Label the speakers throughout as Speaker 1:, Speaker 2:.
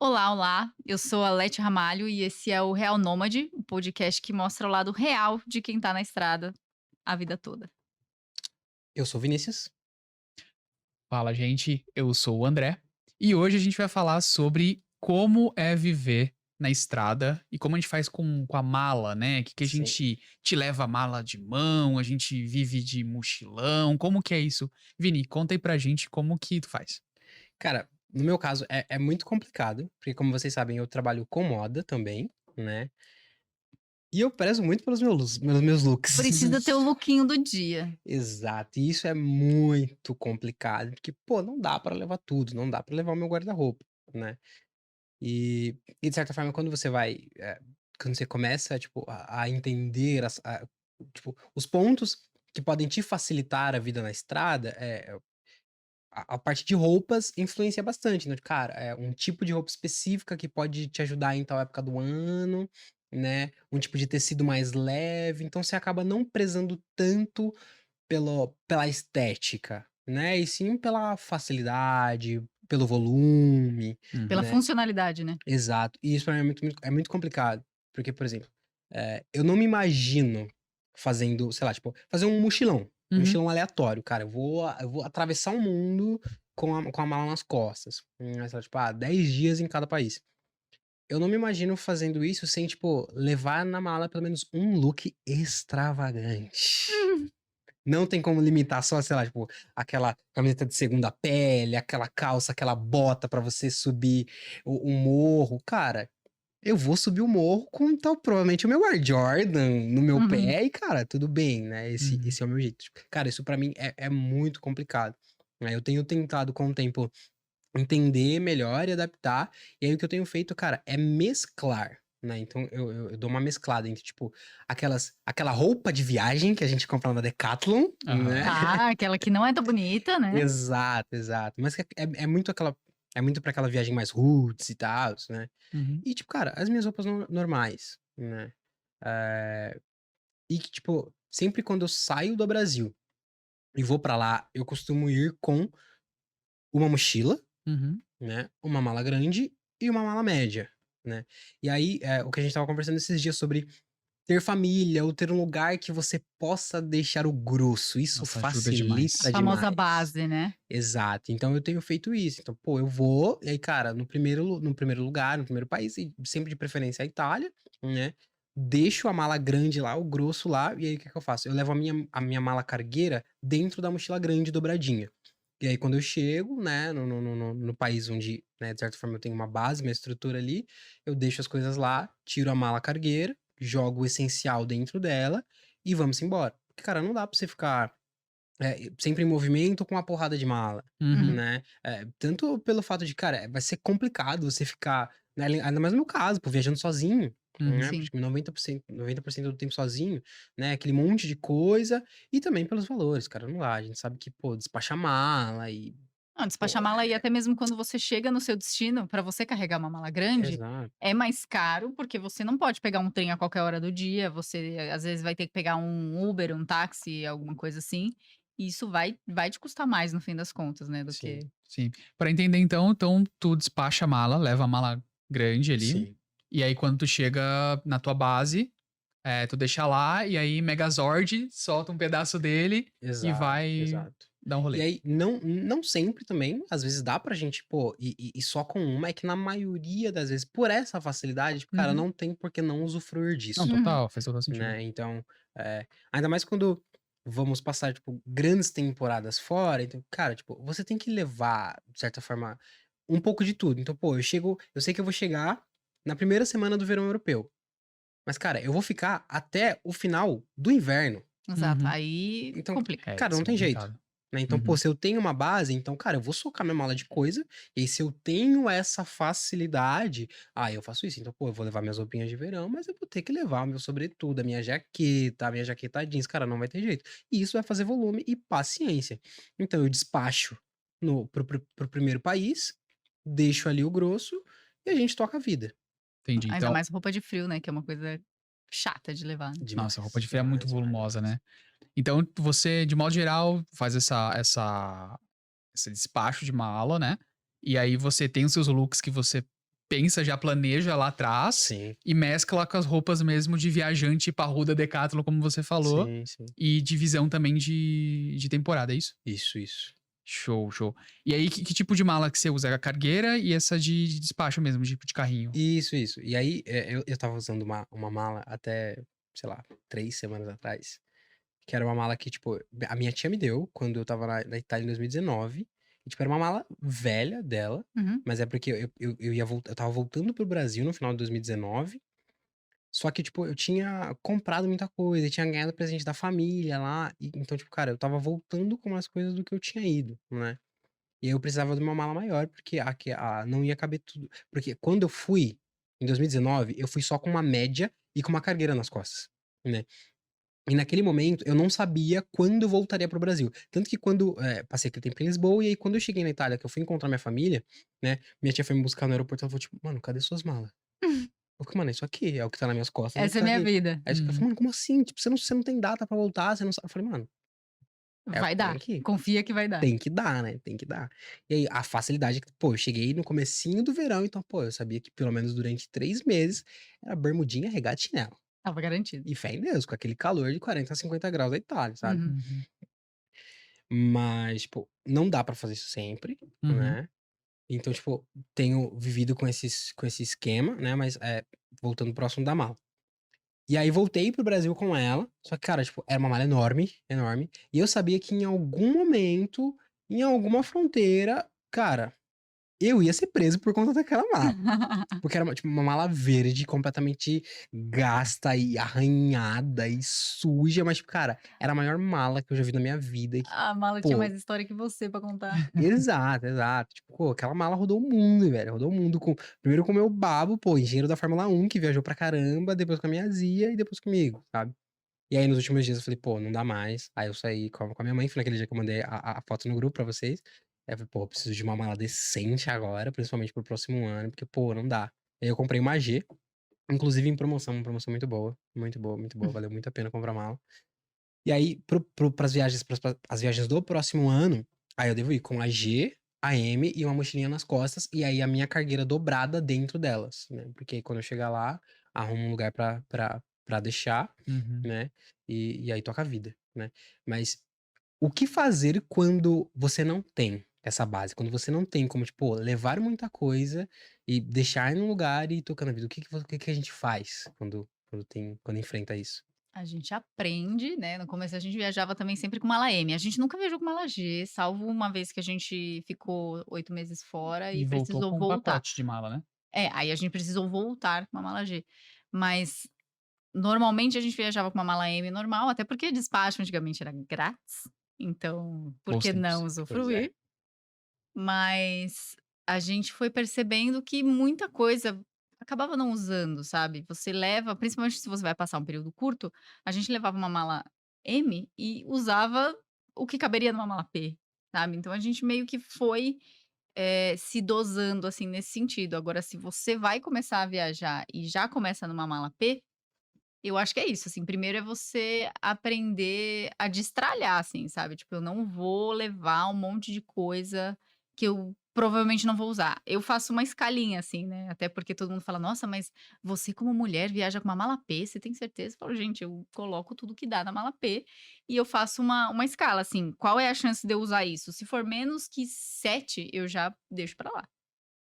Speaker 1: Olá, olá. Eu sou a Lete Ramalho e esse é o Real Nômade, o podcast que mostra o lado real de quem tá na estrada a vida toda.
Speaker 2: Eu sou Vinícius.
Speaker 3: Fala, gente. Eu sou o André e hoje a gente vai falar sobre como é viver na estrada e como a gente faz com a mala, né? Que a
Speaker 2: Sim.
Speaker 3: gente te leva a mala de mão, a gente vive de mochilão. Como que é isso? Vini, conta aí pra gente como que tu faz.
Speaker 2: Cara, no meu caso é muito complicado, porque como vocês sabem, eu trabalho com moda também, né. E eu prezo muito pelos meus looks.
Speaker 1: Precisa ter o lookinho do dia.
Speaker 2: Exato, e isso é muito complicado, porque, pô, não dá pra levar tudo, não dá pra levar o meu guarda-roupa, né. E de certa forma quando você começa, tipo, a entender tipo, os pontos que podem te facilitar a vida na estrada, a parte de roupas influencia bastante, né, cara, é um tipo de roupa específica que pode te ajudar em tal época do ano, né, um tipo de tecido mais leve, então você acaba não prezando tanto pela estética, né, e sim pela facilidade, pelo volume,
Speaker 1: Pela
Speaker 3: Uhum.
Speaker 2: né.
Speaker 1: funcionalidade, né?
Speaker 2: Exato. E isso pra mim é muito complicado, porque, por exemplo, eu não me imagino fazendo, sei lá, tipo, fazer um
Speaker 3: Uhum.
Speaker 2: mochilão aleatório, cara, eu vou atravessar o mundo com a mala nas costas, sei lá, tipo, 10 dias em cada país. Eu não me imagino fazendo isso sem, tipo, levar na mala pelo menos um look extravagante.
Speaker 1: Hum.
Speaker 2: Não tem como limitar só, sei lá, tipo, aquela camiseta de segunda pele, aquela calça, aquela bota pra você subir o morro. Cara, eu vou subir o morro com tal provavelmente o meu Air Jordan no meu
Speaker 1: Uhum.
Speaker 2: pé e, cara, tudo bem, né, esse
Speaker 3: Uhum.
Speaker 2: esse é o meu jeito. Tipo, cara, isso pra mim é muito complicado, né, eu tenho tentado com o tempo entender melhor e adaptar, e aí o que eu tenho feito, cara, é mesclar, né, então eu dou uma mesclada entre, tipo, aquela roupa de viagem que a gente compra na Decathlon, né.
Speaker 3: Aham.
Speaker 1: Tá, aquela que não é tão bonita, né?
Speaker 2: Exato, exato. Mas que é muito pra aquela viagem mais roots e tals, né.
Speaker 3: Uhum.
Speaker 2: E tipo, cara, as minhas roupas normais, né, eh, e que tipo, sempre quando eu saio do Brasil e vou pra lá, eu costumo ir com uma mochila,
Speaker 3: Uhum.
Speaker 2: né, uma mala grande e uma mala média, né. E aí, o que a gente estava conversando esses dias sobre ter família ou ter um lugar que você possa deixar o grosso, isso
Speaker 3: Nossa, ajuda
Speaker 1: A
Speaker 2: facilita
Speaker 3: demais.
Speaker 1: famosa
Speaker 2: demais.
Speaker 1: base, né?
Speaker 2: Exato, então eu tenho feito isso, então, pô, eu vou, e aí, cara, no primeiro lugar, no primeiro país, e sempre de preferência a Itália, né, deixo a mala grande lá, o grosso lá, e aí o que que eu faço? Eu levo a minha mala cargueira dentro da mochila grande dobradinha. E aí quando eu chego, né, no país onde, né, de certa forma eu tenho uma base, uma estrutura ali, eu deixo as coisas lá, tiro a mala cargueira, jogo o essencial dentro dela e vamos embora. Porque, cara, não dá pra você ficar sempre em movimento com uma porrada de mala,
Speaker 1: Uhum.
Speaker 3: Uhum.
Speaker 2: né. Tanto pelo fato de, cara, vai ser complicado você ficar, né, ainda mais no meu caso, pô, viajando sozinho, né,
Speaker 3: Uhum.
Speaker 1: Sim.
Speaker 2: acho que 90% do tempo sozinho, né, aquele monte de coisa, e também pelos valores, cara, não dá, a gente sabe que, pô, despacha mala e,
Speaker 1: Não, despachar
Speaker 2: pô
Speaker 1: mala e até mesmo quando você chega no seu destino, para você carregar uma mala grande,
Speaker 2: exato,
Speaker 1: é mais caro, porque você não pode pegar um trem a qualquer hora do dia, você às vezes vai ter que pegar um Uber, um táxi, alguma coisa assim, e isso vai te custar mais no fim das contas, né, do
Speaker 2: sim,
Speaker 1: que
Speaker 3: Sim. Pra entender então tu despacha a mala, leva a mala grande ali,
Speaker 2: sim,
Speaker 3: e aí quando tu chega na tua base, tu deixa lá e aí Megazord solta um pedaço dele e
Speaker 2: exato,
Speaker 3: vai
Speaker 2: exato.
Speaker 3: dar um
Speaker 2: E
Speaker 3: rolê.
Speaker 2: aí, não sempre também, às vezes dá pra gente, pô, ir só com uma, é que na maioria das vezes, por essa facilidade, tipo, cara,
Speaker 3: Uhum.
Speaker 2: não tem por que não usufruir
Speaker 3: Não,
Speaker 2: disso,
Speaker 1: uhum.
Speaker 3: total, faz total sentido.
Speaker 2: né. Então, ainda mais quando vamos passar, tipo, grandes temporadas fora, então, cara, tipo, você tem que levar, de certa forma, um pouco de tudo. Então, pô, eu sei que eu vou chegar na primeira semana do verão europeu, mas, cara, eu vou ficar até o final do inverno.
Speaker 1: Exato,
Speaker 3: Uhum.
Speaker 1: aí
Speaker 2: Então,
Speaker 1: complica.
Speaker 3: É,
Speaker 2: cara,
Speaker 3: isso
Speaker 2: não
Speaker 3: é
Speaker 2: tem jeito,
Speaker 3: complicado.
Speaker 2: né, então, pô,
Speaker 3: Uhum.
Speaker 2: se eu tenho uma base, então, cara, eu vou socar minha mala de coisa, e aí se eu tenho essa facilidade, eu faço isso. Então, pô, eu vou levar minhas roupinhas de verão, mas eu vou ter que levar o meu sobretudo, a minha jaqueta jeans, cara, não vai ter jeito. E isso vai fazer volume e paciência. Então eu despacho no para o primeiro país, deixo ali o grosso, e a gente toca a vida.
Speaker 3: Entendi.
Speaker 1: Ainda
Speaker 3: Então,
Speaker 1: mais roupa de frio, né, que é uma coisa chata de levar, né.
Speaker 3: nossa, roupa
Speaker 2: Demais,
Speaker 3: de frio é muito
Speaker 2: demais, demais,
Speaker 3: volumosa,
Speaker 2: demais.
Speaker 3: né. Então você, de modo geral, faz esse despacho de mala, né, e aí você tem os seus looks que você pensa, já planeja lá atrás
Speaker 2: Sim,
Speaker 3: e mescla com as roupas mesmo de viajante parruda Decathlon, como você falou,
Speaker 2: sim, sim.
Speaker 3: e divisão também de temporada, é isso?
Speaker 2: Isso.
Speaker 3: Show, show. E aí, que tipo de mala que você usa? A cargueira e essa de despacho mesmo, de carrinho?
Speaker 2: Isso. E aí, eu tava usando uma mala até, sei lá, 3 semanas atrás, que era uma mala que, tipo, a minha tia me deu quando eu estava na Itália em 2019. E, tipo, era uma mala velha dela,
Speaker 1: Uhum.
Speaker 2: mas é porque eu tava voltando pro Brasil no final de 2019. Só que, tipo, eu tinha comprado muita coisa, e tinha ganhado presente da família lá. Então, tipo, cara, eu estava voltando com mais coisas do que eu tinha ido, né? E aí eu precisava de uma mala maior, porque não ia caber tudo. Porque quando eu fui, em 2019, eu fui só com uma média e com uma cargueira nas costas, né? E naquele momento eu não sabia quando eu voltaria pro Brasil. Tanto que quando passei aquele tempo em Lisboa, e aí quando eu cheguei na Itália, que eu fui encontrar minha família, né? Minha tia foi me buscar no aeroporto, ela falou, tipo, mano, cadê suas malas? Eu falei, mano, é isso aqui, é o que tá nas minhas costas, é o que
Speaker 1: Essa é a
Speaker 2: tá
Speaker 1: minha
Speaker 2: aqui.
Speaker 1: vida.
Speaker 2: Aí ela falou,
Speaker 3: Uhum.
Speaker 2: mano, como assim? Tipo, você não tem data pra voltar, você não sabe. Eu falei, mano, é o
Speaker 1: Vai
Speaker 2: que tem
Speaker 1: dar.
Speaker 2: aqui.
Speaker 1: Confia que vai dar.
Speaker 2: Tem que dar, né? Tem que dar. E aí, a facilidade é que, pô, eu cheguei no comecinho do verão, então, pô, eu sabia que pelo menos durante 3 meses era bermudinha, regata e chinelo.
Speaker 1: Tava garantido.
Speaker 2: E fé em Deus, com aquele calor de 40 a 50 graus da Itália, sabe?
Speaker 1: Uhum.
Speaker 3: Uhum.
Speaker 2: Mas, tipo, não dá pra fazer isso sempre,
Speaker 3: Uhum.
Speaker 2: né? Então, tipo, tenho vivido com esse esquema, né? Mas, voltando pro assunto da mala. E aí voltei pro Brasil com ela, só que, cara, tipo, era uma mala enorme, enorme. E eu sabia que em algum momento, em alguma fronteira, cara, eu ia ser preso por conta daquela mala. Porque era tipo, uma mala verde, completamente gasta e arranhada e suja, mas, tipo, cara, era a maior mala que eu já vi na minha vida. E que,
Speaker 1: A mala tinha
Speaker 2: pô,
Speaker 1: mais história que você pra contar.
Speaker 2: exato. Tipo, pô, aquela mala rodou o mundo, velho. Rodou o mundo com. Primeiro com o meu babo, pô, engenheiro da Fórmula 1, que viajou pra caramba, depois com a minha Zia e depois comigo, sabe? E aí, nos últimos dias, eu falei, pô, não dá mais. Aí eu saí com a minha mãe, foi naquele dia que eu mandei a foto no grupo pra vocês. Aí eu falei, pô, eu preciso de uma mala decente agora, principalmente pro próximo ano, porque, pô, não dá. Aí eu comprei uma G, inclusive em promoção, uma promoção muito boa. Muito boa, valeu muito a pena comprar mala. E aí, pras viagens, as viagens do próximo ano, aí eu devo ir com a G, a M e uma mochilinha nas costas, e aí a minha cargueira dobrada dentro delas, né? Porque aí quando eu chegar lá, arrumo um lugar pra deixar,
Speaker 3: Uhum.
Speaker 2: né? E aí toca a vida, né? Mas o que fazer quando você não tem essa base? Quando você não tem como, tipo, levar muita coisa e deixar em um lugar e ir tocando a vida? O que que a gente faz quando enfrenta isso?
Speaker 1: A gente aprende, né, no começo a gente viajava também sempre com mala M, a gente nunca viajou com mala G, salvo uma vez que a gente ficou 8 meses fora e
Speaker 3: E voltou
Speaker 1: precisou
Speaker 3: com um
Speaker 1: voltar.
Speaker 3: pacote de mala, né?
Speaker 1: É, aí a gente precisou voltar com uma mala G. Mas, normalmente a gente viajava com uma mala M normal, até porque despacho antigamente era grátis, então por
Speaker 3: Bons
Speaker 1: que não
Speaker 3: tempos.
Speaker 2: Pois é.
Speaker 1: usufruir? Mas a gente foi percebendo que muita coisa acabava não usando, sabe. Você leva principalmente se você vai passar um período curto, a gente levava uma mala M e usava o que caberia numa mala P, sabe. Então a gente meio que foi, se dosando, assim, nesse sentido. Agora se você vai começar a viajar e já começa numa mala P, eu acho que é isso, assim, primeiro é você aprender a destralhar, assim, sabe, tipo, eu não vou levar um monte de coisa que eu provavelmente não vou usar. Eu faço uma escalinha, assim, né, até porque todo mundo fala: "Nossa, mas você como mulher viaja com uma mala P, você tem certeza?" Eu falo: "Gente, eu coloco tudo que dá na mala P e eu faço uma escala, assim, qual é a chance de eu usar isso? Se for menos que 7, eu já deixo pra lá,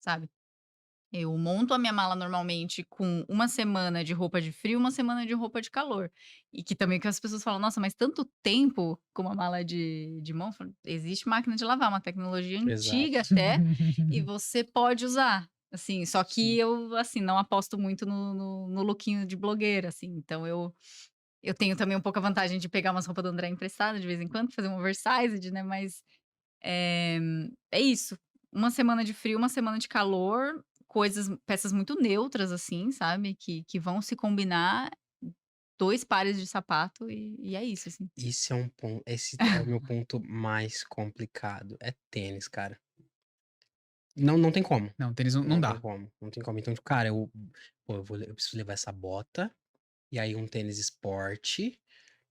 Speaker 1: sabe. Eu monto a minha mala normalmente com uma semana de roupa de frio, uma semana de roupa de calor. E que também que as pessoas falam: "Nossa, mas tanto tempo com uma mala de mão?" Eu falo: "Existe máquina de lavar, uma tecnologia antiga
Speaker 2: Exato.
Speaker 1: até, e você pode usar". Assim, só que
Speaker 2: Sim.
Speaker 1: eu, assim, não aposto muito no lookinho de blogueira, assim, então eu tenho também um pouco a vantagem de pegar umas roupas do André emprestada de vez em quando, fazer um oversized, né, mas eh, é isso, uma semana de frio, uma semana de calor, peças muito neutras, assim, sabe, que vão se combinar, 2 pares de sapato e é isso, assim.
Speaker 2: Esse é o meu ponto mais complicado, é tênis, cara. Não tem como,
Speaker 3: Não, tênis não
Speaker 2: não tem
Speaker 3: dá.
Speaker 2: como, não tem como. Então, tipo, cara, pô, eu preciso levar essa bota, e aí um tênis esporte,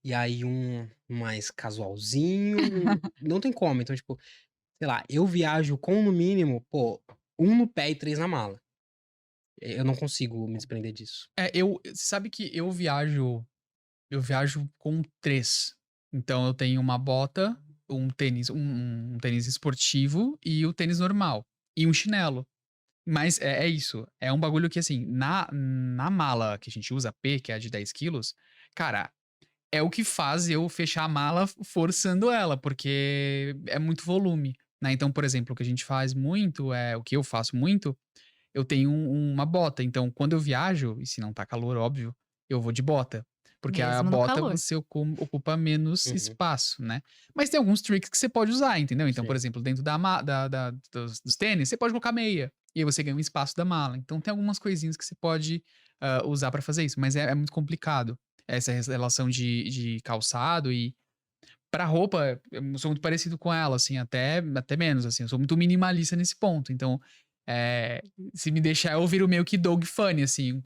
Speaker 2: e aí um mais casualzinho, não tem como. Então, tipo, sei lá, eu viajo com no mínimo, pô, um no pé e 3 na mala. eu não consigo me desprender disso.
Speaker 3: Você sabe que eu viajo com 3. Então eu tenho uma bota, um tênis esportivo e o tênis normal, e um chinelo. Mas é isso, é um bagulho que assim, na mala que a gente usa P, que é a de 10 quilos, cara, é o que faz eu fechar a mala forçando ela, porque é muito volume, né. Então, por exemplo, o que a gente faz muito, o que eu faço muito, eu tenho uma bota, então quando eu viajo, e se não tá calor, óbvio, eu vou de bota. Porque a
Speaker 1: Mesmo no
Speaker 3: bota
Speaker 1: calor.
Speaker 3: você ocupa menos
Speaker 2: Uhum,
Speaker 3: espaço, né. Mas tem alguns tricks que você pode usar, entendeu. Então, por
Speaker 2: sim.
Speaker 3: exemplo, dentro da ma da dos tênis, você pode colocar meia, e aí você ganha um espaço da mala. Então tem algumas coisinhas que você pode, usar pra fazer isso, mas é muito complicado, essa relação de calçado e pra roupa, eu sou muito parecido com ela, assim, até menos, assim, eu sou muito minimalista nesse ponto, então, eh, se me deixar eu viro meio que Doug Funny, assim,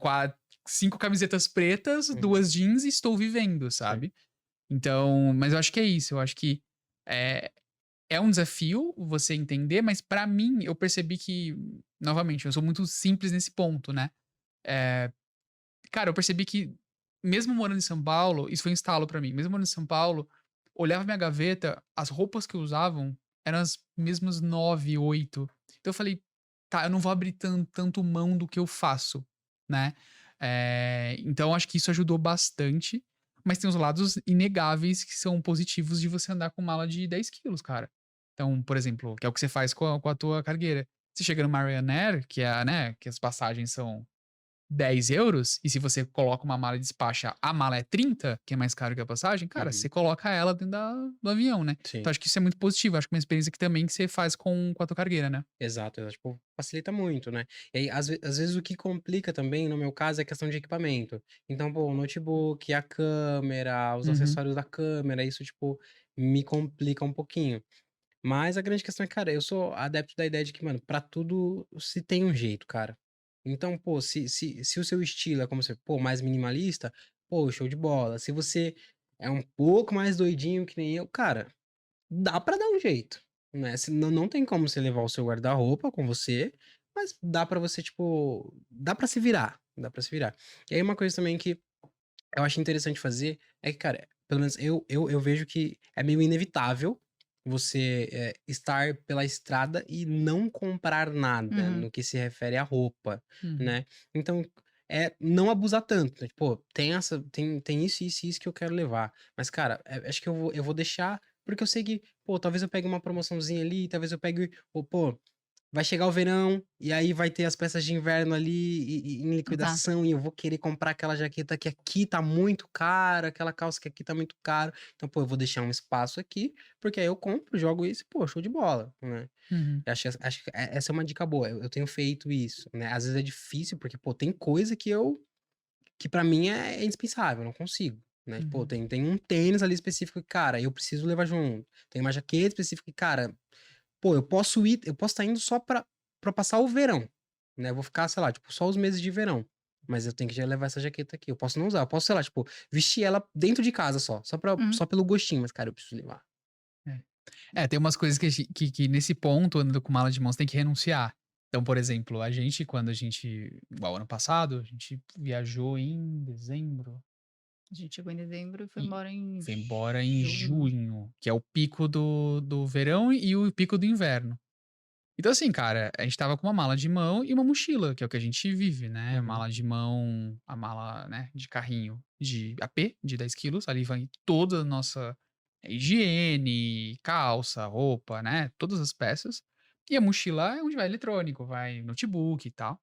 Speaker 3: 5 camisetas pretas,
Speaker 2: Uhum,
Speaker 3: 2 jeans e estou vivendo,
Speaker 2: sim.
Speaker 3: sabe. Então, mas eu acho que é isso, eu acho que, eh, é um desafio você entender, mas pra mim eu percebi que, novamente, eu sou muito simples nesse ponto, né. Eh, Cara, eu percebi que, mesmo morando em São Paulo, isso foi um estalo pra mim. Mesmo morando em São Paulo, olhava minha gaveta, as roupas que eu usavam eram as mesmas 9, 8. Então eu falei: "Tá, eu não vou abrir tanto mão do que eu faço", né. Então acho que isso ajudou bastante, mas tem os lados inegáveis que são positivos de você andar com mala de 10 quilos, cara. Então, por exemplo, que é o que você faz com a tua cargueira. Você chega no Ryanair, que é, né, que as passagens são 10 euros, e se você coloca uma mala e despacha, a mala é 30, que é mais caro que a passagem, cara, você
Speaker 2: Uhum,
Speaker 3: coloca ela dentro do avião, né. Então
Speaker 2: sim.
Speaker 3: acho que isso é muito positivo, acho que é uma experiência que também que você faz com a tua cargueira, né.
Speaker 2: Exato, exato, tipo, facilita muito, né. E aí, às vezes, o que complica também, no meu caso, é a questão de equipamento. Então, pô, o notebook, a câmera, os
Speaker 3: Uhum,
Speaker 2: acessórios da câmera, isso, tipo, me complica um pouquinho. Mas a grande questão é, cara, eu sou adepto da ideia de que, mano, pra tudo se tem um jeito, cara. Então, pô, se o seu estilo é como você, pô, mais minimalista, pô, show de bola. Se você é um pouco mais doidinho que nem eu, cara, dá pra dar um jeito, né. Se não tem como você levar o seu guarda-roupa com você, mas dá pra você, tipo, dá pra se virar, dá pra se virar. E aí uma coisa também que eu acho interessante fazer é que, cara, pelo menos eu vejo que é meio inevitável você, estar pela estrada e não comprar nada
Speaker 1: Uhum.
Speaker 2: no que se refere à roupa,
Speaker 3: uhum,
Speaker 2: né. Então, não abusar tanto, né, pô, tem isso e isso que eu quero levar, mas cara, acho que eu vou deixar, porque eu sei que, pô, talvez eu pegue uma promoçãozinha ali, talvez eu pegue ou, pô, vai chegar o verão, e aí vai ter as peças de inverno ali em
Speaker 1: Exato.
Speaker 2: liquidação, e eu vou querer comprar aquela jaqueta que aqui tá muito cara, aquela calça que aqui tá muito caro. Então, pô, eu vou deixar um espaço aqui, porque aí eu compro, jogo isso e, pô, show de bola, né.
Speaker 3: uhum,
Speaker 2: Acho que essa é uma dica boa, eu tenho feito isso, né. Às vezes é difícil, porque, pô, tem coisa que pra mim é indispensável, eu não consigo, né. Pô,
Speaker 3: uhum,
Speaker 2: tem um tênis ali específico que, cara, eu preciso levar junto. Tem uma jaqueta específica que, cara, pô, eu posso estar indo só pra passar o verão, né, eu vou ficar, sei lá, tipo, só os meses de verão, mas eu tenho que já levar essa jaqueta aqui, eu posso não usar, eu posso, sei lá, tipo, vestir ela dentro de casa
Speaker 1: Uhum.
Speaker 2: só pelo gostinho, mas, cara, eu preciso levar.
Speaker 3: é. Tem umas coisas que nesse ponto, andando com mala de mão, você tem que renunciar. Então, por exemplo, a gente, quando a gente igual ano passado, a gente viajou em dezembro,
Speaker 1: A gente chegou em dezembro e foi
Speaker 3: e
Speaker 1: embora em
Speaker 3: foi embora em
Speaker 1: junho.
Speaker 3: junho, que é o pico do verão e o pico do inverno. Então, assim, cara, a gente estava com uma mala de mão e uma mochila, que é o que a gente vive, né?
Speaker 2: Uhum,
Speaker 3: Mala de mão, a mala, né, de carrinho de AP, de 10 quilos, ali vai toda a nossa higiene, calça, roupa, né? Todas as peças. E a mochila é onde vai eletrônico, vai notebook e tal.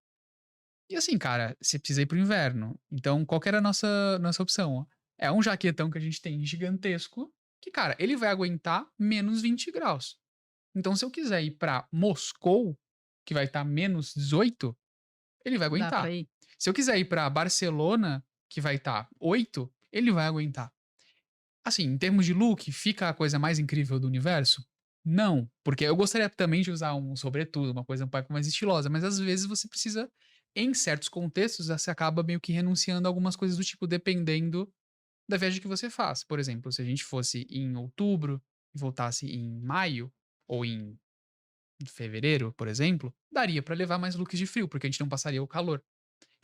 Speaker 3: E assim, cara, você precisa ir pro inverno. Então, qual que era a nossa opção? É um jaquetão que a gente tem gigantesco, que, cara, ele vai aguentar menos 20 graus. Então, se eu quiser ir pra Moscou, que vai estar -18, ele vai
Speaker 1: Dá pra
Speaker 3: aguentar.
Speaker 1: ir?
Speaker 3: Se eu quiser ir pra Barcelona, que vai estar 8, ele vai aguentar. Assim, em termos de look, fica a coisa mais incrível do universo? Não, porque eu gostaria também de usar um sobretudo, uma coisa um pouco mais estilosa, mas às vezes você precisa, em certos contextos, você acaba meio que renunciando a algumas coisas do tipo, dependendo da viagem que você faz. Por exemplo, se a gente fosse em outubro e voltasse em maio, ou em fevereiro, por exemplo, daria pra levar mais looks de frio, porque a gente não passaria o calor.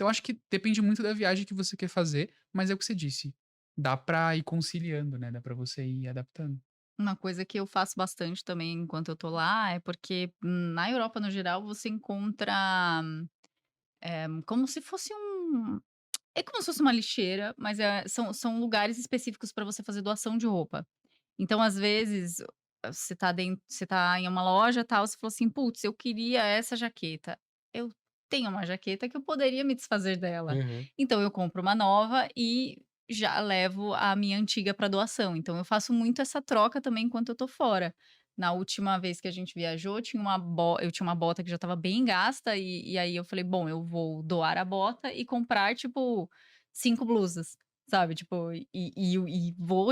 Speaker 3: Então acho que depende muito da viagem que você quer fazer, mas é o que você disse, dá pra ir conciliando, né, dá pra você ir adaptando.
Speaker 1: Uma coisa que eu faço bastante também enquanto eu tô lá, é porque na Europa, no geral, você encontra, como se fosse é como se fosse uma lixeira, mas, são lugares específicos para você fazer doação de roupa. Então, às vezes, você tá em uma loja, tal, você falou assim: "Putz, eu queria essa jaqueta. Eu tenho uma jaqueta que eu poderia me desfazer dela".
Speaker 2: Uhum.
Speaker 1: Então eu compro uma nova e já levo a minha antiga para doação. Então eu faço muito essa troca também enquanto eu tô fora. Na última vez que a gente viajou, eu tinha uma bota que já estava bem gasta e aí eu falei: "Bom, eu vou doar a bota e comprar, tipo, 5 blusas". Sabe, tipo, e vou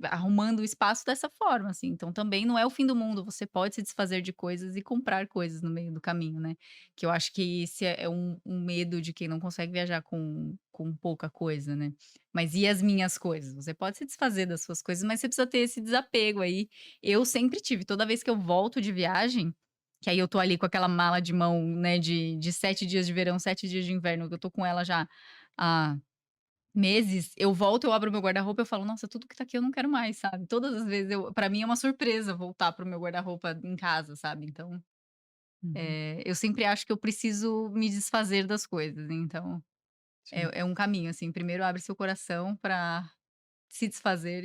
Speaker 1: arrumando o espaço dessa forma, assim, então também não é o fim do mundo, você pode se desfazer de coisas e comprar coisas no meio do caminho, né, que eu acho que esse é um medo de quem não consegue viajar com pouca coisa, né. Mas e as minhas coisas? Você pode se desfazer das suas coisas, mas você precisa ter esse desapego aí. Eu sempre tive, toda vez que eu volto de viagem, que aí eu tô ali com aquela mala de mão, né, de 7 dias de verão, 7 dias de inverno, que eu tô com ela já há meses, eu volto, eu abro meu guarda-roupa, eu falo: "Nossa, tudo que tá aqui eu não quero mais", sabe. Todas as vezes pra mim é uma surpresa voltar para o meu guarda-roupa em casa, sabe. Então,
Speaker 3: Uhum.
Speaker 1: eu sempre acho que eu preciso me desfazer das coisas, então
Speaker 3: Sim.
Speaker 1: é um caminho, assim, primeiro abre seu coração pra se desfazer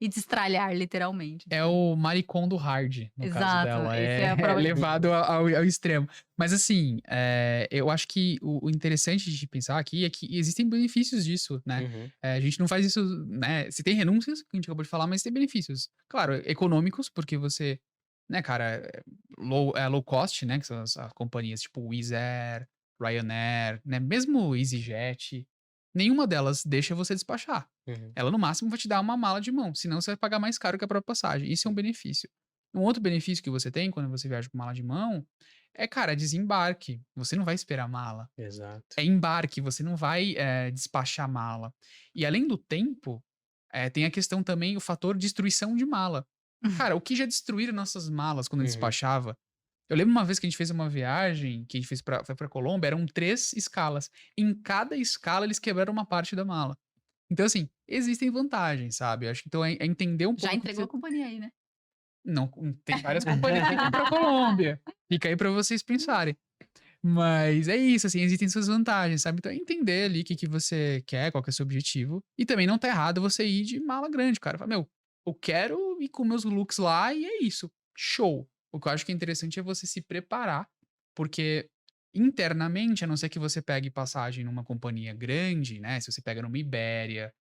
Speaker 1: e destralhar literalmente,
Speaker 3: É
Speaker 1: assim.
Speaker 3: o Marie Kondo hard, no caso
Speaker 1: Exato,
Speaker 3: dela,
Speaker 1: esse é a prova de
Speaker 3: levado ao extremo. Mas assim, eu acho que o interessante de pensar aqui é que existem benefícios disso, né.
Speaker 2: Uhum.
Speaker 3: A gente não faz isso, né, se tem renúncias, que a gente acabou de falar, mas tem benefícios. Claro, econômicos, porque você, né, cara, low cost, né, que são as companhias tipo Wizz Air, Ryanair, né, mesmo EasyJet, nenhuma delas deixa você despachar.
Speaker 2: Uhum.
Speaker 3: Ela no máximo vai te dar uma mala de mão, senão você vai pagar mais caro que a própria passagem, isso é um benefício. Um outro benefício que você tem quando você viaja com mala de mão, é, cara, desembarque, você não vai esperar mala.
Speaker 2: Exato.
Speaker 3: É embarque, você não vai, despachar mala. E além do tempo, tem a questão também, o fator destruição de mala. Cara, o que já destruíram nossas malas quando eu
Speaker 2: Uhum.
Speaker 3: despachava? Eu lembro uma vez que a gente fez uma viagem, que a gente foi pra Colômbia, eram 3 escalas. Em cada escala eles quebraram uma parte da mala. Então, assim, existem vantagens, sabe? Eu acho que então é entender um
Speaker 1: já
Speaker 3: pouco o que
Speaker 1: entregou a
Speaker 3: você.
Speaker 1: companhia aí, né.
Speaker 3: Não, tem várias companhias que vão pra Colômbia. Fica aí pra vocês pensarem. Mas é isso, assim, existem suas vantagens, sabe? Então é entender ali o que você quer, qual que é o seu objetivo. E também não tá errado você ir de mala grande, cara. Fala, meu, eu quero ir com meus looks lá e é isso. Show. O que eu acho que é interessante é você se preparar, porque internamente, a não ser que você pegue passagem numa companhia grande, né? Se você pega numa Ibéria,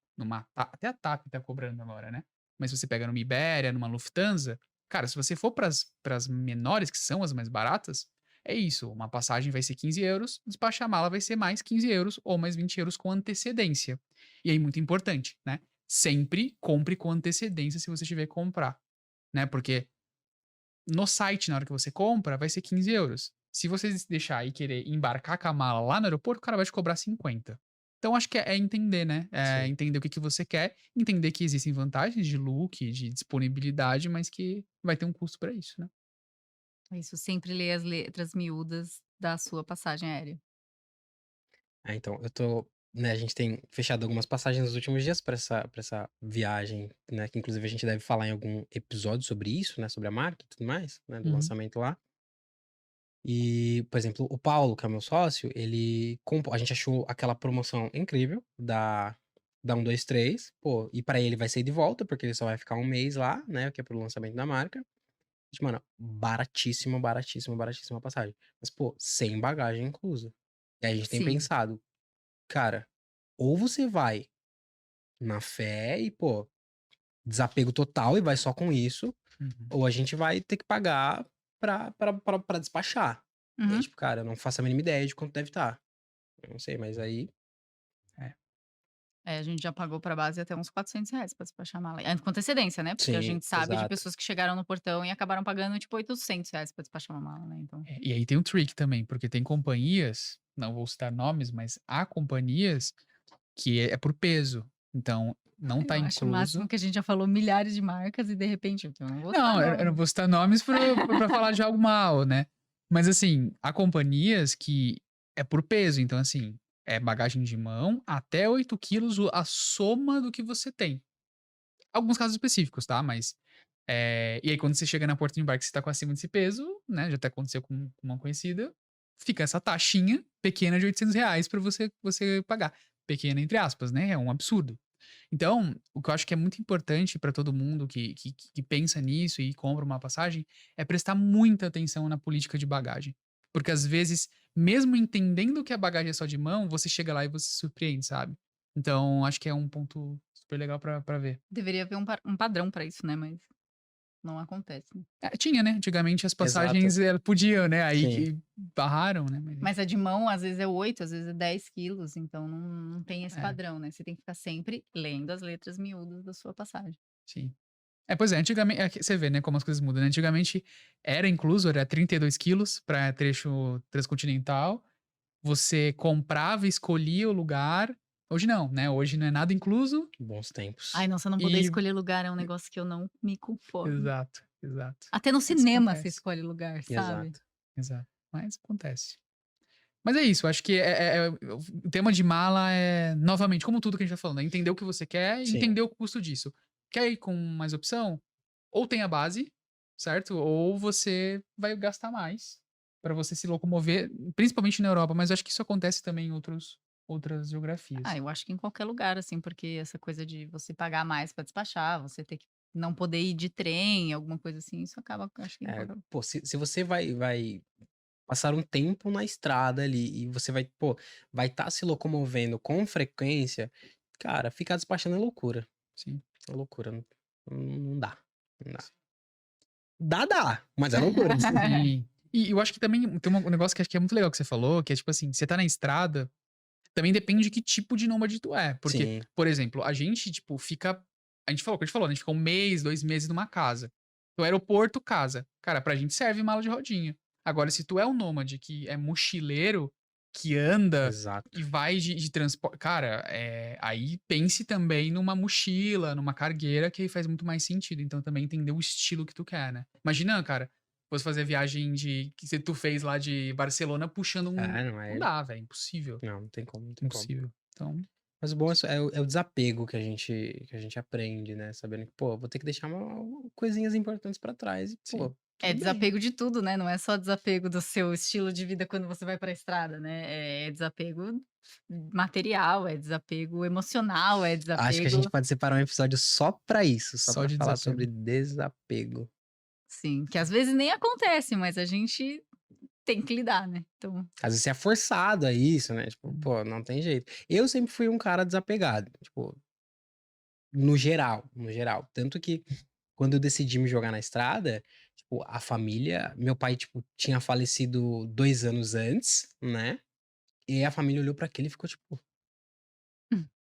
Speaker 3: até a TAP tá cobrando agora, né? Mas se você pega numa Ibéria, numa Lufthansa, cara, se você for pras menores, que são as mais baratas, é isso, uma passagem vai ser 15 €, despachar a mala vai ser mais 15 € ou mais 20 € com antecedência. E aí, muito importante, né? Sempre compre com antecedência se você tiver que comprar, né? Porque no site, na hora que você compra, vai ser 15 €. Se você deixar e querer embarcar com a mala lá no aeroporto, o cara vai te cobrar 50. Então, acho que é entender, né? É
Speaker 2: Sim.
Speaker 3: entender o que você quer, entender que existem vantagens de look, de disponibilidade, mas que vai ter um custo para isso, né?
Speaker 1: Isso, sempre lê as letras miúdas da sua passagem aérea.
Speaker 2: Então, né, a gente tem fechado algumas passagens nos últimos dias pra essa viagem, né, que inclusive a gente deve falar em algum episódio sobre isso, né, sobre a marca e tudo mais, né, do
Speaker 3: Uhum.
Speaker 2: lançamento lá. E, por exemplo, o Paulo, que é o meu sócio, ele comprou, a gente achou aquela promoção incrível da 123, pô, e pra ele vai ser de volta, porque ele só vai ficar um mês lá, né, que é pro lançamento da marca. Tipo, mano, baratíssimo, baratíssimo, baratíssima a passagem. Mas, pô, sem bagagem inclusa. E aí a gente tem
Speaker 1: Sim.
Speaker 2: pensado, cara, ou você vai na fé e, pô, desapego total e vai só com isso,
Speaker 3: Uhum.
Speaker 2: ou a gente vai ter que pagar pra despachar. E aí,
Speaker 1: Uhum.
Speaker 2: tipo, cara, eu não faço a mínima ideia de quanto deve estar. Eu não sei, mas aí.
Speaker 3: É.
Speaker 1: É, a gente já pagou pra base até uns R$ 400 pra despachar a mala. Com antecedência, né, porque a
Speaker 2: Sim,
Speaker 1: gente sabe de
Speaker 2: exato.
Speaker 1: pessoas que chegaram no portão e acabaram pagando, tipo, R$ 800 pra despachar uma mala, né, então.
Speaker 3: E aí tem um trick também, porque tem companhias, não vou citar nomes, mas há companhias que é por peso. Então, não
Speaker 1: Eu
Speaker 3: tá
Speaker 1: acho o máximo
Speaker 3: incluso.
Speaker 1: que a gente já falou milhares de marcas e de repente eu não vou citar
Speaker 3: Não, eu não
Speaker 1: nomes.
Speaker 3: vou citar nomes pra falar de algo mal, né? Mas assim, há companhias que é por peso, então assim, é bagagem de mão até 8 quilos a soma do que você tem. Alguns casos específicos, tá, mas, e aí quando você chega na porta de embarque você tá com acima desse peso, né, já até aconteceu com uma conhecida, fica essa taxinha pequena de R$ 800 pra você pagar. Pequena entre aspas, né, é um absurdo. Então, o que eu acho que é muito importante pra todo mundo que pensa nisso e compra uma passagem, é prestar muita atenção na política de bagagem. Porque às vezes, mesmo entendendo que a bagagem é só de mão, você chega lá e você se surpreende, sabe. Então acho que é um ponto super legal pra ver.
Speaker 1: Deveria haver um padrão pra isso, né, mas não acontece, né.
Speaker 3: Tinha, né, antigamente as
Speaker 2: Exato.
Speaker 3: passagens, podiam, né, aí
Speaker 2: Sim.
Speaker 3: que barraram, né, mas
Speaker 1: Mas a de mão, às vezes é 8, às vezes é 10 quilos, então não tem esse
Speaker 3: é,
Speaker 1: padrão, né, você tem que ficar sempre lendo as letras miúdas da sua passagem.
Speaker 3: sim. Pois é, antigamente que você vê, né, como as coisas mudam, né, antigamente era incluso, era 32 quilos pra trecho transcontinental, você comprava e escolhia o lugar, hoje não, né, hoje não é nada incluso
Speaker 2: Bons tempos.
Speaker 1: Ai, não, você não poder
Speaker 3: e
Speaker 1: escolher lugar é um negócio que eu não me conformo.
Speaker 3: exato, exato.
Speaker 1: Até no
Speaker 3: Mas
Speaker 1: cinema você
Speaker 3: acontece.
Speaker 1: escolhe lugar, sabe.
Speaker 2: Exato.
Speaker 3: Exato, mas acontece. Mas é isso, acho que o tema de mala é, novamente, como tudo que a gente tá falando, é entender o que você quer e
Speaker 2: Sim.
Speaker 3: entender o custo disso. Quer ir com mais opção? Ou tem a base, certo? Ou você vai gastar mais pra você se locomover, principalmente na Europa, mas eu acho que isso acontece também em outras
Speaker 1: Ah,
Speaker 3: geografias.
Speaker 1: eu acho que em qualquer lugar, assim, porque essa coisa de você pagar mais pra despachar, você ter que não poder ir de trem, alguma coisa assim, isso acaba, acho que em qualquer
Speaker 2: Pô, se você vai passar um tempo na estrada ali e você vai, pô, vai estar se locomovendo com frequência, cara, ficar despachando é loucura.
Speaker 3: Sim,
Speaker 2: É loucura. Não dá. Não dá. Dá, mas é loucura.
Speaker 3: sim. E eu acho que também tem um negócio que acho que é muito legal que você falou, que é tipo assim, você tá na estrada, também depende de que tipo de nômade tu é. Porque,
Speaker 2: Sim,
Speaker 3: por exemplo, a gente, tipo, fica. A gente falou o que a gente falou, né? A gente fica 1 mês, 2 meses numa casa. O aeroporto, casa. Cara, pra gente serve mala de rodinha. Agora, se tu é um nômade que é mochileiro, que anda
Speaker 2: exato.
Speaker 3: e vai de transporte. Cara, aí pense também numa mochila, numa cargueira, que aí faz muito mais sentido. Então também entender o estilo que tu quer, né? Imagina, cara, fosse fazer a viagem que tu fez lá de Barcelona puxando um.
Speaker 2: Não
Speaker 3: Não
Speaker 2: é.
Speaker 3: dá, velho. Impossível.
Speaker 2: Não tem como, não tem como.
Speaker 3: Impossível. Então,
Speaker 2: Mas o bom é o desapego que a gente aprende, né? Sabendo que, pô, vou ter que deixar coisinhas importantes pra trás e,
Speaker 3: sim.
Speaker 2: pô,
Speaker 1: É
Speaker 2: tudo bem.
Speaker 1: desapego de tudo, né, não é só desapego do seu estilo de vida quando você vai pra estrada, né, é desapego material, é desapego emocional, é
Speaker 2: Acho que a gente
Speaker 1: desapego
Speaker 2: pode separar um episódio só pra isso, só
Speaker 3: Só
Speaker 2: pra
Speaker 3: de
Speaker 2: falar sobre
Speaker 3: desapego.
Speaker 2: desapego.
Speaker 1: sim, que às vezes nem acontece, mas a gente tem que lidar, né, então
Speaker 2: Às vezes você é forçado a isso, né? Tipo,
Speaker 3: Hum.
Speaker 2: pô, não tem jeito. Eu sempre fui um cara desapegado, tipo, no geral, no geral. Tanto que quando eu decidi me jogar na estrada, tipo, a família, meu pai, tipo, tinha falecido 2 anos antes, né? E aí a família olhou pra aquilo e ficou tipo: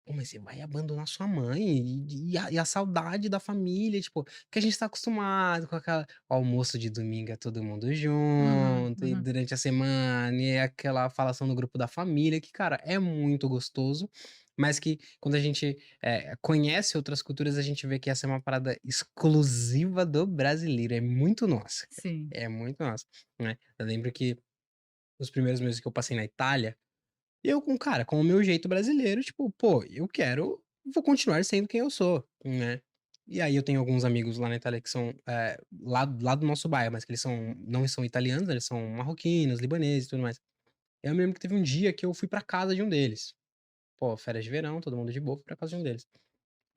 Speaker 2: "Pô, mas você vai abandonar sua mãe e a saudade da família", tipo, porque a gente tá acostumado com aquela o almoço de domingo é todo mundo
Speaker 1: uhum,
Speaker 2: junto, e
Speaker 1: uhum.
Speaker 2: durante a semana, e é aquela falação no grupo da família que, cara, é muito gostoso, mas que quando a gente, conhece outras culturas, a gente vê que essa é uma parada exclusiva do brasileiro, é muito nossa,
Speaker 1: Sim.
Speaker 2: é muito nossa, né. Eu lembro que os primeiros meses que eu passei na Itália, eu com o meu jeito brasileiro, tipo, pô, vou continuar sendo quem eu sou, né. E aí eu tenho alguns amigos lá na Itália que são, lá do nosso bairro, mas que eles não são italianos, eles são marroquinos, libaneses e tudo mais. Eu me lembro que teve um dia que eu fui pra casa de um deles. Pô, férias de verão, todo mundo de boa, fui pra casa de um deles.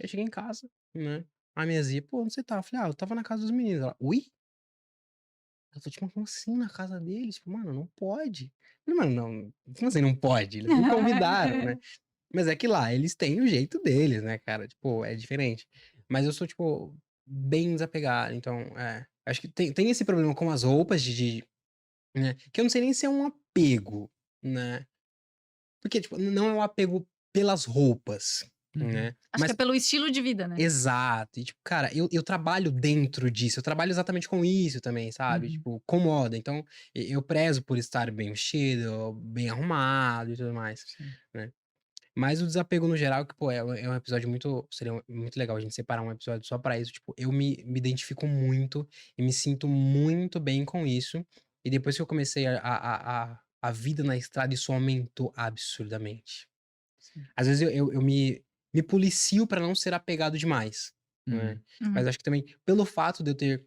Speaker 2: Eu cheguei em casa, né, a minha zia: "Pô, onde você tá?" Eu falei: "Ah, eu estava na casa dos meninos." Ela: "Oi?" Eu tô tipo: "Como assim na casa deles?" Tipo: "Mano, não pode." Eu falei: "Mano, não, como assim não pode? Eles me convidaram, né." Mas é que lá eles têm o jeito deles, né, cara, tipo, é diferente. Mas eu sou, tipo, bem desapegado, então, acho que tem esse problema com as roupas né, que eu não sei nem se é um apego, né, porque, tipo, não é um apego pelas roupas,
Speaker 3: Uhum.
Speaker 2: né,
Speaker 1: Acho que é
Speaker 2: mas
Speaker 1: pelo estilo de vida, né.
Speaker 2: exato, e tipo, cara, eu trabalho dentro disso, eu trabalho exatamente com isso também, sabe,
Speaker 3: Uhum.
Speaker 2: tipo, com moda, então eu prezo por estar bem vestido, bem arrumado e tudo mais,
Speaker 3: Sim.
Speaker 2: né. Mas o desapego no geral que, pô, é um episódio muito legal a gente separar um episódio só pra isso, tipo, eu me identifico muito e me sinto muito bem com isso, e depois que eu comecei a vida na estrada, isso aumentou absurdamente.
Speaker 3: Sim.
Speaker 2: Às vezes eu me policio pra não ser apegado demais, né.
Speaker 1: Uhum.
Speaker 2: Mas acho que também pelo fato de eu ter,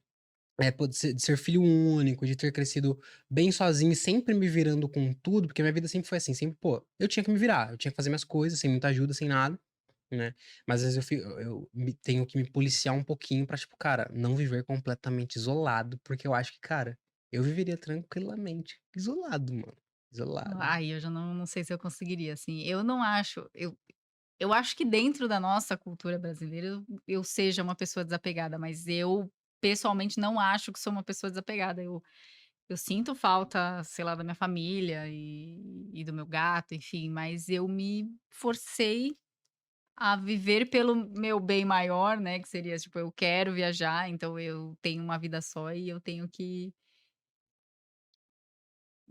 Speaker 2: de ser filho único, de ter crescido bem sozinho e sempre me virando com tudo, porque minha vida sempre foi assim, sempre, pô, eu tinha que me virar, eu tinha que fazer minhas coisas sem muita ajuda, sem nada, né. Mas às vezes eu tenho que me policiar um pouquinho pra, tipo, cara, não viver completamente isolado, porque eu acho que, cara, eu viveria tranquilamente isolado, mano, isolado.
Speaker 1: Aí eu já não sei se eu conseguiria, assim. Eu não acho eu acho que dentro da nossa cultura brasileira eu seja uma pessoa desapegada, mas eu pessoalmente não acho que sou uma pessoa desapegada. Eu sinto falta, sei lá, da minha família e do meu gato, enfim, mas eu me forcei a viver pelo meu bem maior, né, que seria, tipo, eu quero viajar, então eu tenho uma vida só e eu tenho que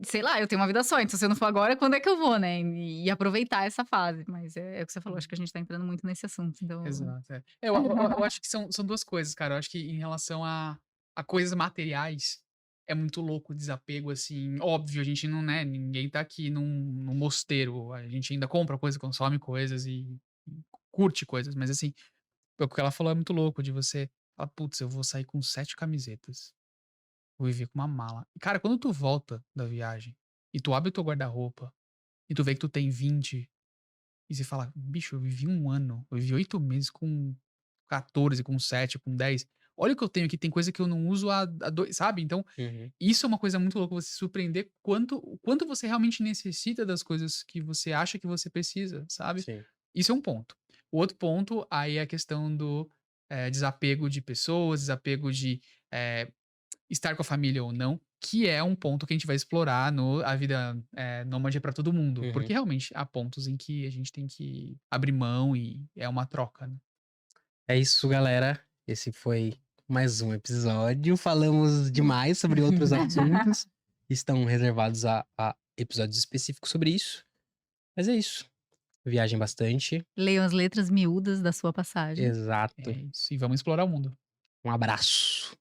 Speaker 1: sei lá, eu tenho uma vida só, então se eu não for agora, quando é que eu vou, né, e aproveitar essa fase, mas é o que você falou, acho que a gente tá entrando muito nesse assunto, então
Speaker 3: Exato, é. Eu acho que são 2 coisas, cara. Eu acho que em relação a coisas materiais, é muito louco o desapego, assim. Óbvio, a gente não, né, ninguém tá aqui num mosteiro, a gente ainda compra coisa, consome coisas e curte coisas, mas assim, o que ela falou é muito louco, de você falar: "Putz, eu vou sair com 7 camisetas, vou viver com uma mala". E cara, quando tu volta da viagem, e tu abre o teu guarda-roupa, e tu vê que tu tem 20 e você fala: "Bicho, eu vivi 1 ano, eu vivi 8 meses com 14, com 7, com 10. Olha o que eu tenho aqui, tem coisa que eu não uso há 2", sabe. Então,
Speaker 2: Uhum,
Speaker 3: isso é uma coisa muito louca, você se surpreender o quanto você realmente necessita das coisas que você acha que você precisa, sabe.
Speaker 2: sim.
Speaker 3: Isso é um ponto. O outro ponto, aí é a questão do, desapego de pessoas, desapego de, eh estar com a família ou não, que é um ponto que a gente vai explorar no A Vida, Nômade é pra todo mundo, porque
Speaker 2: Uhum.
Speaker 3: realmente há pontos em que a gente tem que abrir mão e é uma troca, né.
Speaker 2: É isso, galera. Esse foi mais um episódio. Falamos demais sobre outros assuntos. Estão reservados a episódios específicos sobre isso. Mas é isso. Viajem bastante.
Speaker 1: leiam as letras miúdas da sua passagem.
Speaker 2: Exato.
Speaker 3: É isso, e vamos explorar o mundo.
Speaker 2: Um abraço.